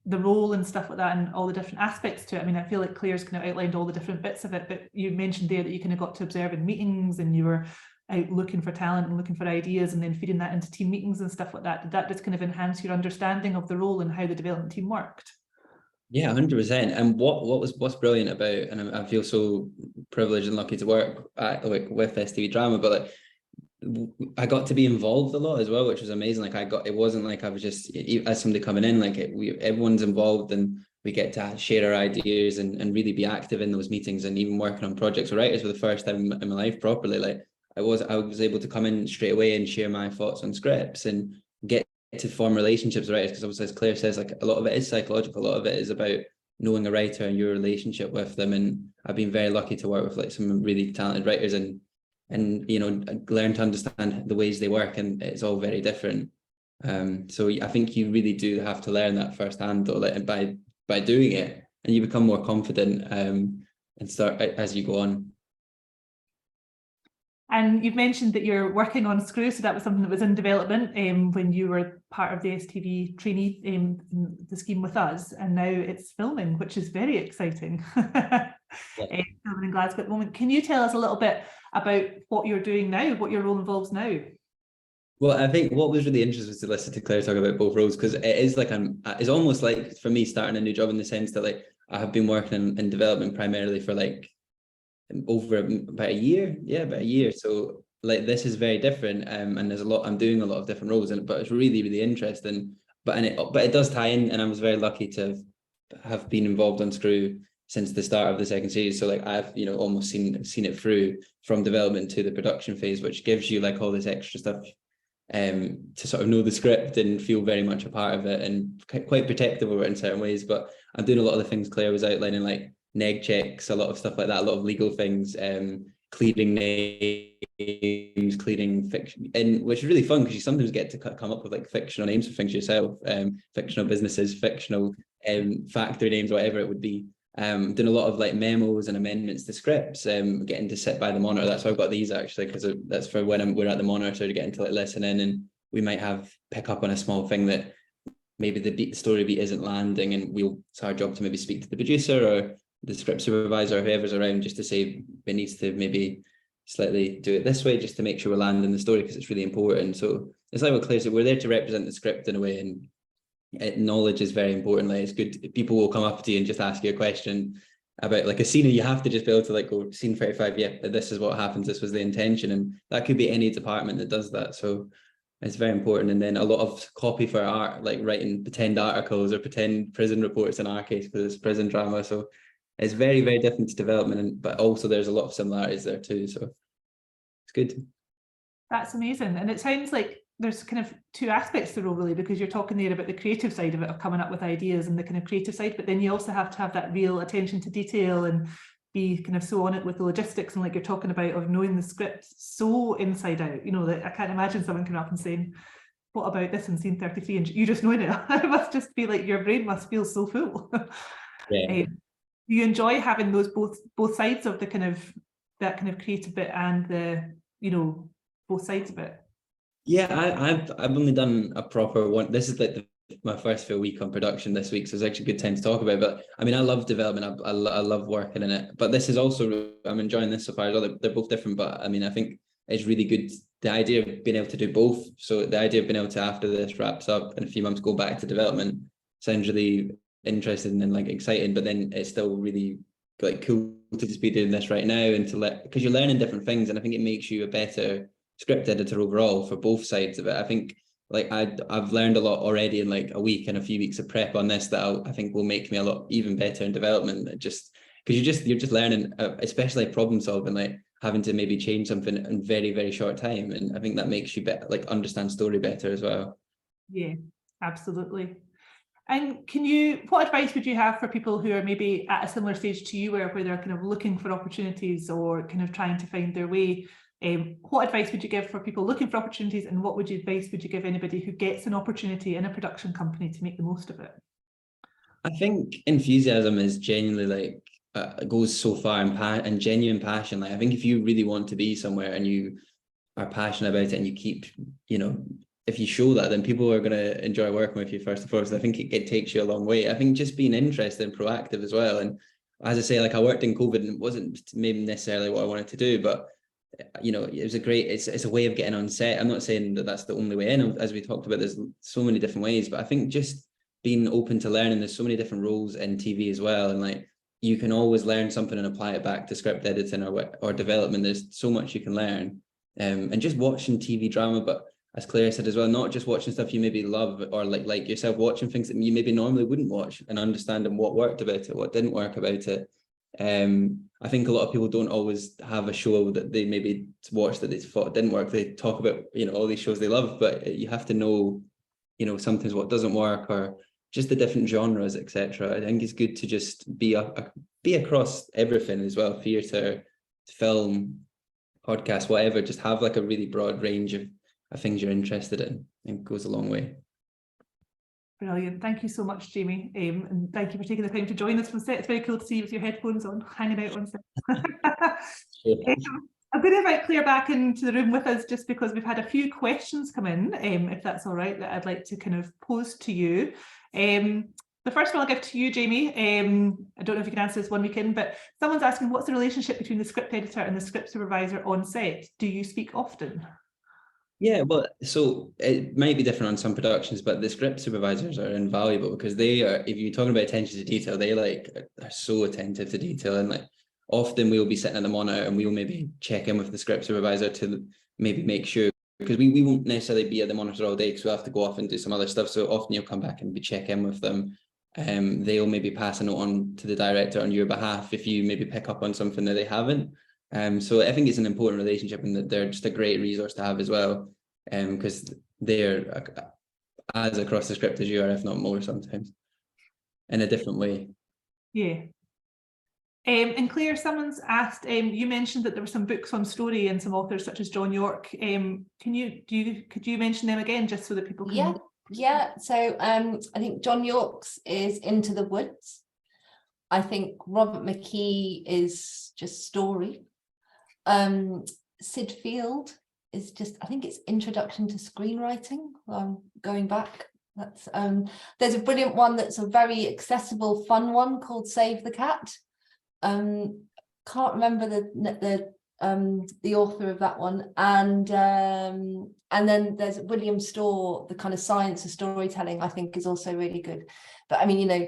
the role and stuff like that and all the different aspects to it? I mean, I feel like Claire's kind of outlined all the different bits of it, but you mentioned there that you kind of got to observe in meetings and you were out looking for talent and looking for ideas and then feeding that into team meetings and stuff like that. Did that just kind of enhance your understanding of the role and how the development team worked? Yeah, 100%. And what's brilliant about, and I feel so privileged and lucky to work with STV Drama, but like I got to be involved a lot as well, which was amazing. Like it wasn't like I was just as somebody coming in, like everyone's involved and we get to share our ideas and really be active in those meetings, and even working on projects with writers for the first time in my life properly. Like I was able to come in straight away and share my thoughts on scripts and get to form relationships with writers, because obviously, as Claire says, like a lot of it is psychological, a lot of it is about knowing a writer and your relationship with them. And I've been very lucky to work with like some really talented writers and you know, learn to understand the ways they work, and it's all very different. So I think you really do have to learn that firsthand, though, like, by doing it, and you become more confident and start as you go on. And you've mentioned that you're working on Screw, so that was something that was in development when you were part of the STV trainee, the scheme with us, and now it's filming, which is very exciting. Yeah. Filming in Glasgow at the moment. Can you tell us a little bit about what you're doing now, what your role involves now? Well, I think what was really interesting was to listen to Claire talk about both roles, because it is like it's almost like for me starting a new job, in the sense that like I have been working in development primarily for like over about a year. So like this is very different, and there's I'm doing a lot of different roles in it, but it's really, really interesting. But it does tie in, and I was very lucky to have been involved on Screw since the start of the second series. So like I've, you know, almost seen it through from development to the production phase, which gives you like all this extra stuff to sort of know the script and feel very much a part of it, and quite protective of it in certain ways. But I'm doing a lot of the things Claire was outlining, like neg checks, a lot of stuff like that, a lot of legal things, clearing names, clearing fiction, and which is really fun because you sometimes get to come up with like fictional names for things yourself, fictional businesses, fictional factory names, whatever it would be. Doing a lot of like memos and amendments to scripts, getting to sit by the monitor. That's why I've got these, actually, because that's for when we're at the monitor, getting to like listen in, and we might pick up on a small thing that maybe the story beat isn't landing, and it's our job to maybe speak to the producer or the script supervisor or whoever's around, just to say it needs to maybe slightly do it this way, just to make sure we're landing the story, because it's really important. So it's like what Claire said, we're there to represent the script in a way, and knowledge is very important. Like, it's good, people will come up to you and just ask you a question about like a scene, and you have to just be able to like go, scene 35, yeah, this is what happens, this was the intention. And that could be any department that does that, so it's very important. And then a lot of copy for art, like writing pretend articles or pretend prison reports in our case, because it's prison drama. So it's very, very different to development, but also there's a lot of similarities there too, so it's good. That's amazing. And it sounds like there's kind of two aspects to the role, really, because you're talking there about the creative side of it, of coming up with ideas and the kind of creative side, but then you also have to have that real attention to detail and be kind of so on it with the logistics, and like you're talking about, of knowing the script so inside out, you know, that I can't imagine someone coming up and saying, what about this in scene 33, and you just knowing it. It must just be like your brain must feel so full. Yeah. You enjoy having those both sides of the kind of that kind of creative bit and the, you know, both sides of it? Yeah, I've only done a proper one. This is like my first full week on production this week, so it's actually a good time to talk about. But I mean, I love development. I love working in it. But this is also, I'm enjoying this so far as well. They're both different, but I mean, I think it's really good, the idea of being able to do both. So the idea of being able to, after this wraps up in a few months, go back to development sounds really interesting and like exciting. But then it's still really like cool to just be doing this right now, and to because you're learning different things, and I think it makes you a better script editor overall for both sides of it. I think like I've learned a lot already in like a week and a few weeks of prep on this that I think will make me a lot even better in development, just because you're just learning, especially problem solving, like having to maybe change something in very, very short time, and I think that makes you like understand story better as well. Yeah, absolutely. And what advice would you have for people who are maybe at a similar stage to you, where they're kind of looking for opportunities or kind of trying to find their way? What advice would you give for people looking for opportunities, and what advice would you give anybody who gets an opportunity in a production company to make the most of it? I think enthusiasm is genuinely like goes so far, and genuine passion. Like I think if you really want to be somewhere and you are passionate about it, and you keep, you know, if you show that, then people are going to enjoy working with you first and foremost. I think it takes you a long way. I think just being interested and proactive as well. And as I say, like I worked in COVID, and it wasn't maybe necessarily what I wanted to do, but you know, it was it's a way of getting on set. I'm not saying that that's the only way in. As we talked about, there's so many different ways, but I think just being open to learning, there's so many different roles in TV as well. And like, you can always learn something and apply it back to script editing or development. There's so much you can learn. And just watching TV drama, but as Claire said as well, not just watching stuff you maybe love, or like yourself, watching things that you maybe normally wouldn't watch, and understanding what worked about it, what didn't work about it. I think a lot of people don't always have a show that they maybe watched that they thought didn't work. They talk about, you know, all these shows they love, but you have to know, you know, sometimes what doesn't work, or just the different genres, etc. I think it's good to just be across everything as well, theatre, film, podcast, whatever. Just have like a really broad range of things you're interested in, and it goes a long way. Brilliant. Thank you so much, Jamie. And thank you for taking the time to join us from set. It's very cool to see you with your headphones on, hanging out on set. I'm going to invite Claire back into the room with us just because we've had a few questions come in, if that's all right, that I'd like to kind of pose to you. The first one I'll give to you, Jamie. I don't know if you can answer this one weekend, but someone's asking, what's the relationship between the script editor and the script supervisor on set? Do you speak often? Yeah, well, so it might be different on some productions, but the script supervisors are invaluable because they are, if you're talking about attention to detail, they like are so attentive to detail, and like often we'll be sitting at the monitor and we'll maybe check in with the script supervisor to maybe make sure, because we won't necessarily be at the monitor all day because we'll have to go off and do some other stuff. So often you'll come back and check in with them. They'll maybe pass a note on to the director on your behalf if you maybe pick up on something that they haven't. So I think it's an important relationship, and that they're just a great resource to have as well, because they're as across the script as you are, if not more sometimes, in a different way. Yeah. And Claire, someone's asked, you mentioned that there were some books on story and some authors such as John York. Could you mention them again just so that people can... Yeah. So I think John York's is Into the Woods. I think Robert McKee is just story. Sid Field is just, I think it's Introduction to Screenwriting. Going back, that's there's a brilliant one that's a very accessible, fun one called Save the Cat. Can't remember the author of that one, and then there's William Storr, the kind of science of storytelling, I think is also really good. But I mean, you know,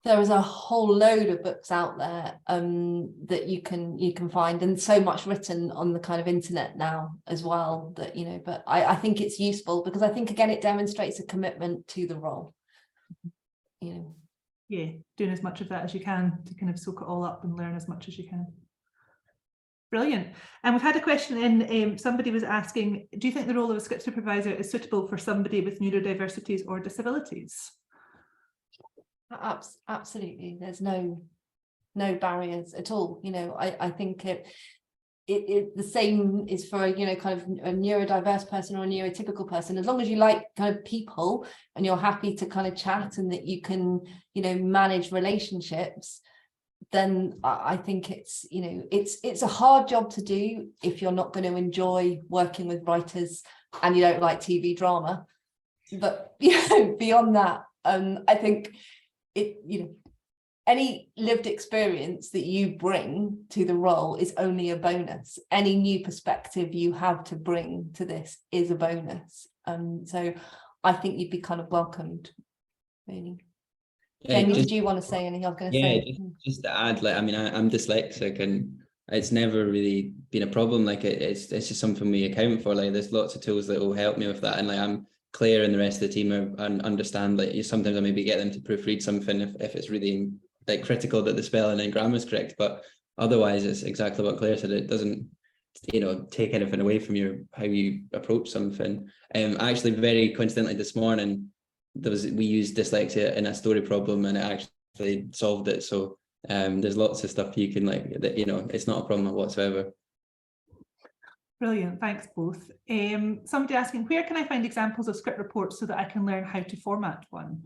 there is a whole load of books out there that you can find, and so much written on the kind of internet now as well, that, you know, but I think it's useful because I think, again, it demonstrates a commitment to the role, you know. Yeah, doing as much of that as you can to kind of soak it all up and learn as much as you can. Brilliant. And we've had a question in, somebody was asking, do you think the role of a script supervisor is suitable for somebody with neurodiversities or disabilities? Absolutely. There's no barriers at all. You know, I think it the same is for, you know, kind of a neurodiverse person or a neurotypical person. As long as you like kind of people and you're happy to kind of chat and that you can, you know, manage relationships, then I think it's, you know, it's a hard job to do if you're not going to enjoy working with writers and you don't like TV drama. But, you know, beyond that, I think it, you know, any lived experience that you bring to the role is only a bonus. Any new perspective you have to bring to this is a bonus. So I think you'd be kind of welcomed, really. Yeah, Jamie, did you want to say anything? I was going to say. Just to add, like, I mean, I'm dyslexic, and it's never really been a problem. Like, it's just something we account for. Like, there's lots of tools that will help me with that, and like, I'm Claire and the rest of the team understand. Like, sometimes I maybe get them to proofread something if it's really like critical that the spelling and grammar is correct, but otherwise it's exactly what Claire said. It doesn't, you know, take anything away from how you approach something. Actually, very coincidentally this morning, we used dyslexia in a story problem and it actually solved it. So there's lots of stuff you can, like, that, you know, it's not a problem whatsoever. Brilliant, thanks both. Somebody asking, where can I find examples of script reports so that I can learn how to format one?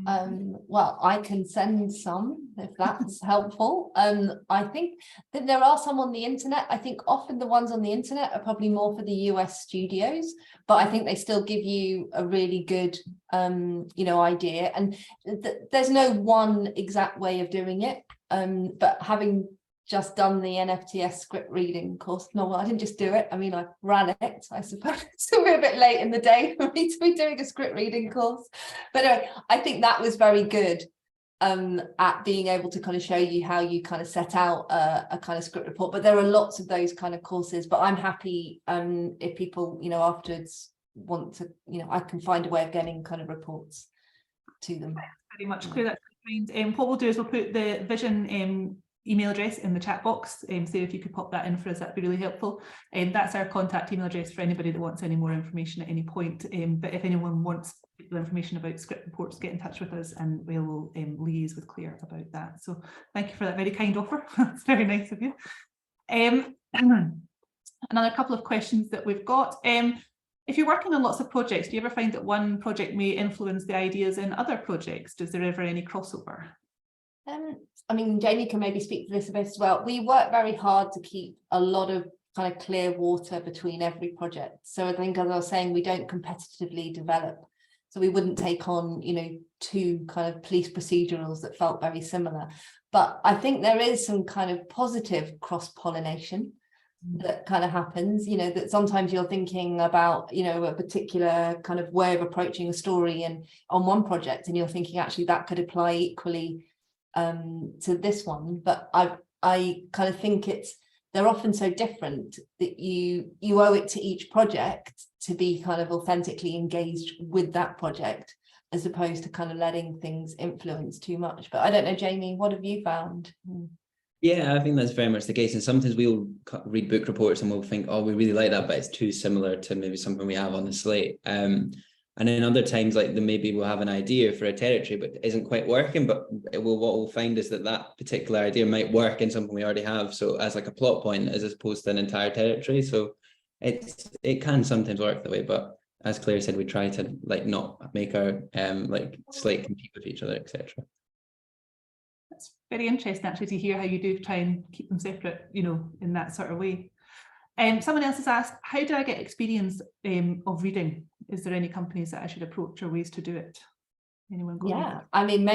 Well, I can send some if that's helpful. I think that there are some on the internet. I think often the ones on the internet are probably more for the US studios, but I think they still give you a really good you know, idea. And there's no one exact way of doing it, but having just done the NFTS script reading course. No, well, I didn't just do it. I mean, I ran it, I suppose. So we're a bit late in the day for me to be doing a script reading course. But anyway, I think that was very good at being able to kind of show you how you kind of set out a kind of script report. But there are lots of those kind of courses. But I'm happy if people, you know, afterwards want to, you know, I can find a way of getting kind of reports to them. Very much clear. That's kind. What we'll do is we'll put the Vision email address in the chat box. Sarah, if you could pop that in for us, that'd be really helpful. That's our contact email address for anybody that wants any more information at any point. But if anyone wants information about script reports, get in touch with us and we will liaise with Claire about that. So thank you for that very kind offer. That's very nice of you. Another couple of questions that we've got. If you're working on lots of projects, do you ever find that one project may influence the ideas in other projects? Is there ever any crossover? I mean, Jamie can maybe speak to this a bit as well. We work very hard to keep a lot of kind of clear water between every project. So I think, as I was saying, we don't competitively develop. So we wouldn't take on, you know, two kind of police procedurals that felt very similar. But I think there is some kind of positive cross-pollination that kind of happens, you know, that sometimes you're thinking about, you know, a particular kind of way of approaching a story and on one project, and you're thinking actually that could apply equally to this one. But I kind of think they're often so different that you owe it to each project to be kind of authentically engaged with that project, as opposed to kind of letting things influence too much. But I don't know, Jamie, what have you found? Yeah, I think that's very much the case. And sometimes we'll read book reports and we'll think, oh, we really like that, but it's too similar to maybe something we have on the slate. And then other times, like maybe we'll have an idea for a territory, but it isn't quite working. But what we'll find is that particular idea might work in something we already have. So as like a plot point, as opposed to an entire territory. So it can sometimes work that way. But as Claire said, we try to like not make our like slate compete with each other, etc. That's very interesting actually to hear how you do try and keep them separate, you know, in that sort of way. Someone else has asked, how do I get experience of reading? Is there any companies that I should approach or ways to do it? Anyone got Yeah, I mean,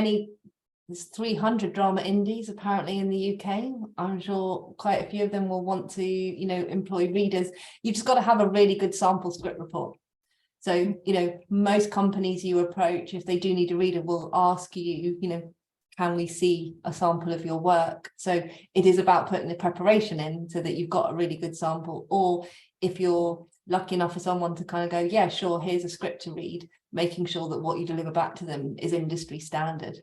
there's 300 drama indies apparently in the UK. I'm sure quite a few of them will want to, you know, employ readers. You've just got to have a really good sample script report. So, you know, most companies you approach, if they do need a reader, will ask you, you know, can we see a sample of your work? So it is about putting the preparation in so that you've got a really good sample. Or if you're lucky enough for someone to kind of go, yeah, sure, here's a script to read, making sure that what you deliver back to them is industry standard.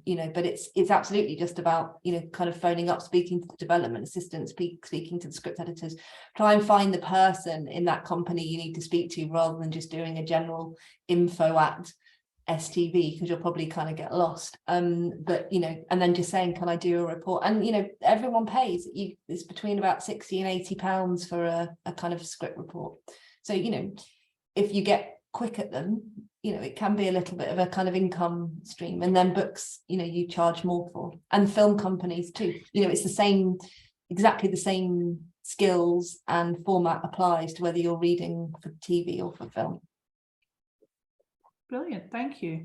You know, but it's absolutely just about, you know, kind of phoning up, speaking to the development assistants, speaking to the script editors, try and find the person in that company you need to speak to, rather than just doing a general info at STV, because you'll probably kind of get lost. But, you know, and then just saying, can I do a report? And, you know, everyone pays. It's between about 60 and 80 pounds for a kind of script report. So, you know, if you get quick at them, you know, it can be a little bit of a kind of income stream. And then books, you know, you charge more for. And film companies too. You know, it's exactly the same skills and format applies to whether you're reading for TV or for film. Brilliant, thank you.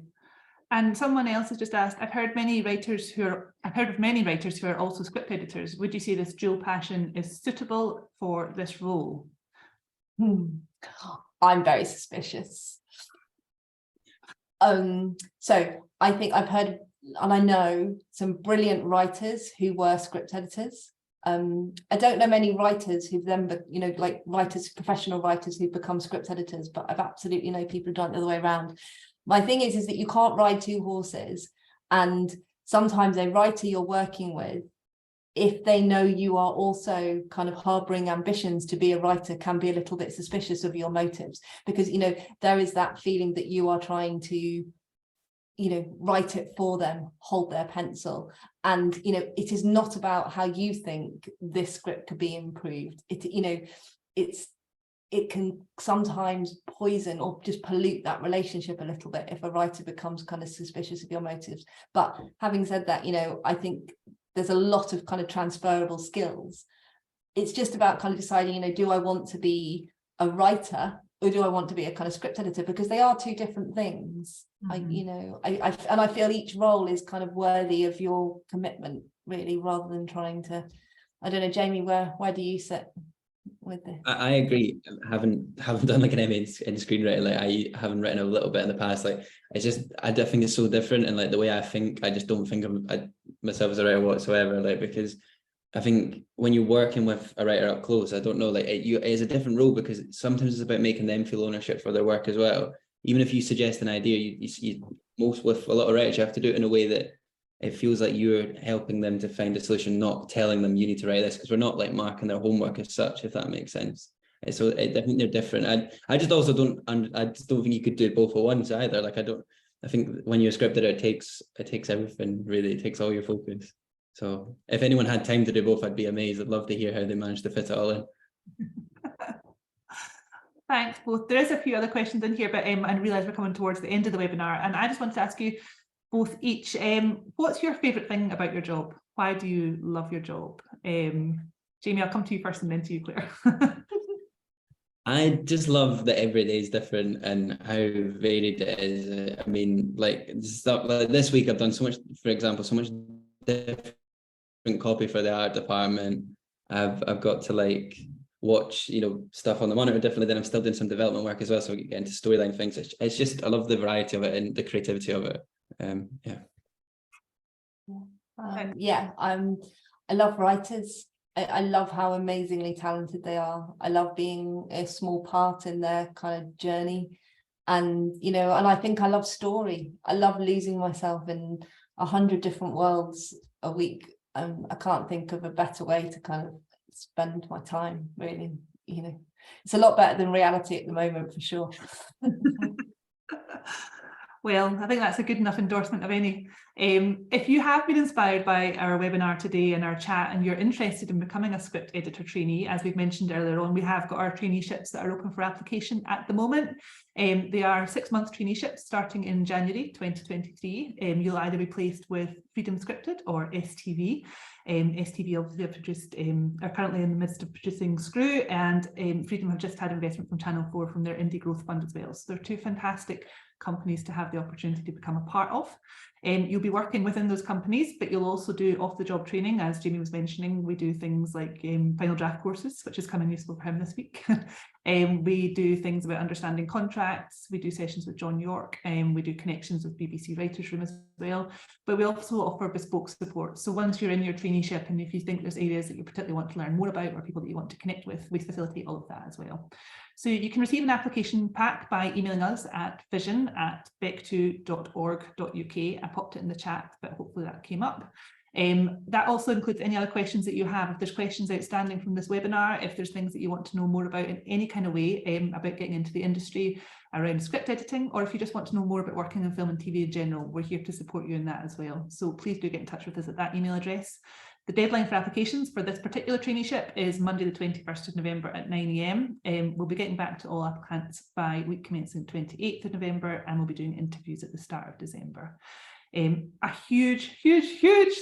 And someone else has just asked, I've heard of many writers who are also script editors. Would you say this dual passion is suitable for this role? I'm very suspicious. So I think I've heard, and I know some brilliant writers who were script editors. I don't know many writers who've then, you know, like professional writers who've become script editors, but I've absolutely know people who've done it the other way around. My thing is that you can't ride two horses, and sometimes a writer you're working with, if they know you are also kind of harboring ambitions to be a writer, can be a little bit suspicious of your motives, because, you know, there is that feeling that you are trying to, you know, write it for them, hold their pencil. And, you know, it is not about how you think this script could be improved. You know, it can sometimes poison or just pollute that relationship a little bit if a writer becomes kind of suspicious of your motives. But having said that, you know, I think there's a lot of kind of transferable skills. It's just about kind of deciding, you know, do I want to be a writer or do I want to be a kind of script editor? Because they are two different things. I feel each role is kind of worthy of your commitment, really, rather than trying to, I don't know, Jamie, where do you sit with this? I agree. I haven't done like an MA in screenwriting. Like I haven't written a little bit in the past. Like it's just, I think it's so different, and like the way I think, I just don't think of myself as a writer whatsoever. Like, because I think when you're working with a writer up close, I don't know, like it is a different role, because sometimes it's about making them feel ownership for their work as well. Even if you suggest an idea, you most with a lot of writers, you have to do it in a way that it feels like you're helping them to find a solution, not telling them you need to write this, because we're not like marking their homework as such, if that makes sense. So I think they're different. I just also don't, and I just don't think you could do both at once either. Like I think when you're a script editor, it takes everything, really. It takes all your focus. So if anyone had time to do both, I'd be amazed. I'd love to hear how they managed to fit it all in. Thanks both. There is a few other questions in here, but I realise we're coming towards the end of the webinar, and I just wanted to ask you both each, what's your favourite thing about your job? Why do you love your job? Jamie, I'll come to you first and then to you, Claire. I just love that every day is different and how varied it is. I mean, like stuff like this week, I've done so much, for example, so much different copy for the art department. I've got to like watch, you know, stuff on the monitor differently. Then I'm still doing some development work as well, so we get into storyline things. It's just, I love the variety of it and the creativity of it. I love writers. I love how amazingly talented they are. I love being a small part in their kind of journey. And, you know, and I think I love story. I love losing myself in 100 different worlds a week. I can't think of a better way to kind of spend my time, really. You know, it's a lot better than reality at the moment, for sure. Well, I think that's a good enough endorsement of any. If you have been inspired by our webinar today and our chat, and you're interested in becoming a script editor trainee, as we've mentioned earlier on, we have got our traineeships that are open for application at the moment. They are 6-month traineeships starting in January 2023. You'll either be placed with Freedom Scripted or STV. STV obviously have produced, are currently in the midst of producing Screw, and Freedom have just had investment from Channel 4 from their Indie Growth Fund as well. So they're two fantastic companies to have the opportunity to become a part of. You'll be working within those companies, but you'll also do off-the-job training. As Jamie was mentioning, we do things like final draft courses, which is coming useful for him this week. We do things about understanding contracts. We do sessions with John York, we do connections with BBC Writers' Room as well. But we also offer bespoke support. So once you're in your traineeship, and if you think there's areas that you particularly want to learn more about, or people that you want to connect with, we facilitate all of that as well. So you can receive an application pack by emailing us at vision@bectu.org.uk. I popped it in the chat, but hopefully that came up. That also includes any other questions that you have. If there's questions outstanding from this webinar, if there's things that you want to know more about in any kind of way about getting into the industry around script editing, or if you just want to know more about working in film and TV in general, we're here to support you in that as well. So please do get in touch with us at that email address. The deadline for applications for this particular traineeship is Monday the 21st of November at 9 AM. We'll be getting back to all applicants by week commencing 28th of November, and we'll be doing interviews at the start of December. A huge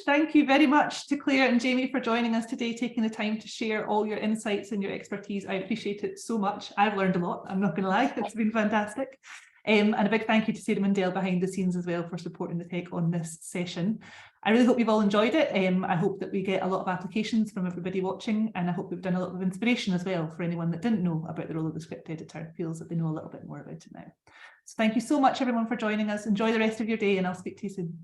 thank you very much to Claire and Jamie for joining us today, taking the time to share all your insights and your expertise. I appreciate it so much. I've learned a lot, I'm not going to lie, it's been fantastic. And a big thank you to Sarah Mundell behind the scenes as well for supporting the tech on this session. I really hope you've all enjoyed it. I hope that we get a lot of applications from everybody watching, and I hope we've done a lot of inspiration as well for anyone that didn't know about the role of the script editor, feels that they know a little bit more about it now. So thank you so much everyone for joining us. Enjoy the rest of your day, and I'll speak to you soon.